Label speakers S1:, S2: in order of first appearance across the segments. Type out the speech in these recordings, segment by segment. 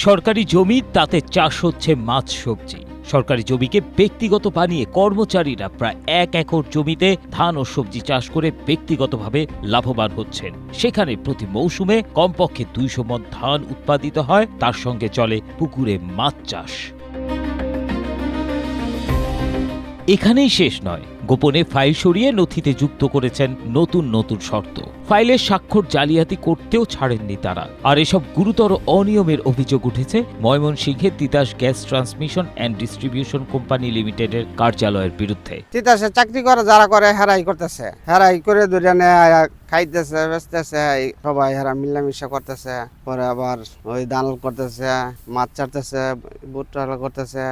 S1: সরকারি জমি, তাতে চাষ হচ্ছে মাছ সবজি। সরকারি জমিকে ব্যক্তিগত বানিয়ে কর্মচারীরা প্রায় 1 একর জমিতে ধান ও সবজি চাষ করে ব্যক্তিগতভাবে লাভবান হচ্ছেন। সেখানে প্রতি মৌসুমে কমপক্ষে 200 মণ ধান উৎপাদিত হয়, তার সঙ্গে চলে পুকুরে মাছ চাষ। এখানেই শেষ নয়, গোপনে ফাইল সরিয়ে নথিতে যুক্ত করেছেন নতুন নতুন শর্ত। ফাইলের স্বাক্ষর জালিয়াতি করতেও ছাড়েননি তারা। আর এসব গুরুতর অনিয়মের অভিযোগ উঠেছে ময়মনসিংহের Titas gas transmission and distribution company লিমিটেডের কার্যালয়ের বিরুদ্ধে।
S2: তিতাসে চাকরি করে যারা করে হেরাই করতেছে, হেরাই করে ধরে খাইতেছে, বেচতেছে, সবাই হেরা মিলামিশা করতেছে, পরে আবার ওই দান করতেছে, মাছ চারতেছে, ভুট্টা করতেছে।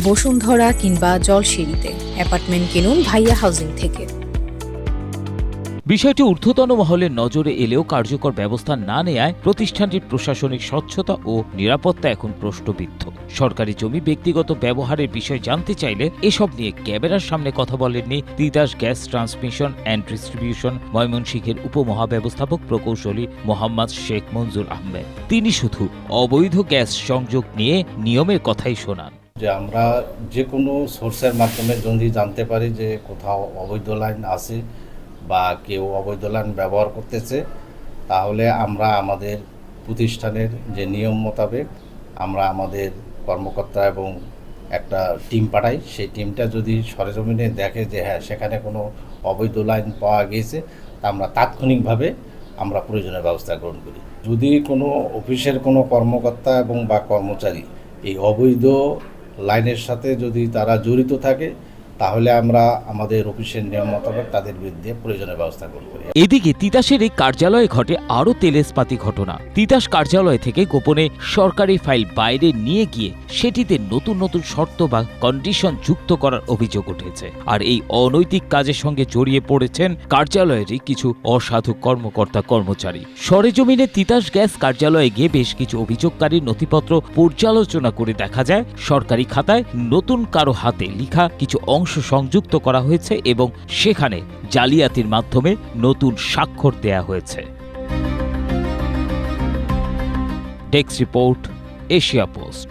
S3: বসুন্ধরা কিংবা জলসিঁড়িতে অ্যাপার্টমেন্ট কিনুন ভাইয়া হাউজিং থেকে।
S1: বিষয়টি ঊর্ধ্বতন মহলের নজরে এলেও কার্যকর ব্যবস্থা না নেয়ায় প্রতিষ্ঠানটির প্রশাসনিক স্বচ্ছতা ও নিরাপত্তা এখন প্রশ্নবিদ্ধ। সরকারি জমি ব্যক্তিগত ব্যবহারের বিষয় জানতে চাইলে এসব নিয়ে ক্যামেরার সামনে কথা বলেননি Titas gas transmission and distribution ময়মনসিংহের উপমহাব্যবস্থাপক প্রকৌশলী মোহাম্মদ শেখ মঞ্জুর আহমেদ। তিনি শুধু অবৈধ গ্যাস সংযোগ নিয়ে নিয়মের কথাই শোনান।
S4: যে আমরা যে কোনো সোর্সের মাধ্যমে যদি জানতে পারি যে কোথাও অবৈধ লাইন আছে বা কেউ অবৈধ লাইন ব্যবহার করতেছে, তাহলে আমরা আমাদের প্রতিষ্ঠানের যে নিয়ম মোতাবেক আমরা আমাদের কর্মকর্তা এবং একটা টিম পাঠাই। সেই টিমটা যদি সরেজমিনে দেখে যে হ্যাঁ সেখানে কোনো অবৈধ লাইন পাওয়া গিয়েছে, তা আমরা তাৎক্ষণিকভাবে আমরা প্রয়োজনীয় ব্যবস্থা গ্রহণ করি। যদি কোনো অফিসের কোনো কর্মকর্তা এবং বা কর্মচারী এই অবৈধ লাইনের সাথে যদি তারা জড়িত থাকে, তাহলে আমরা আমাদের অফিসের নিয়ম মোতাবেক তাদের বিরুদ্ধে প্রয়োজনীয় ব্যবস্থা গ্রহণ করি।
S1: এদিকে তিতাসের এই কার্যালয়ে ঘটে আরও তেলেস্পাতি ঘটনা। তিতাস কার্যালয় থেকে গোপনে সরকারি ফাইল বাইরে নিয়ে গিয়ে সেটিতে নতুন নতুন শর্ত বা কন্ডিশন যুক্ত করার অভিযোগ উঠেছে। আর এই অনৈতিক কাজের সঙ্গে জড়িয়ে পড়েছেন কার্যালয়েরই কিছু অসাধু কর্মকর্তা কর্মচারী। সরেজমিনে তিতাস গ্যাস কার্যালয়ে গিয়ে বেশ কিছু অভিযোগকারীর নথিপত্র পর্যালোচনা করে দেখা যায় সরকারি খাতায় নতুন কারো হাতে লিখা কিছু অংশ সংযুক্ত করা হয়েছে এবং সেখানে জালিয়াতির মাধ্যমে নতুন স্বাক্ষর দেয়া হয়েছে। Desk report, Asia post.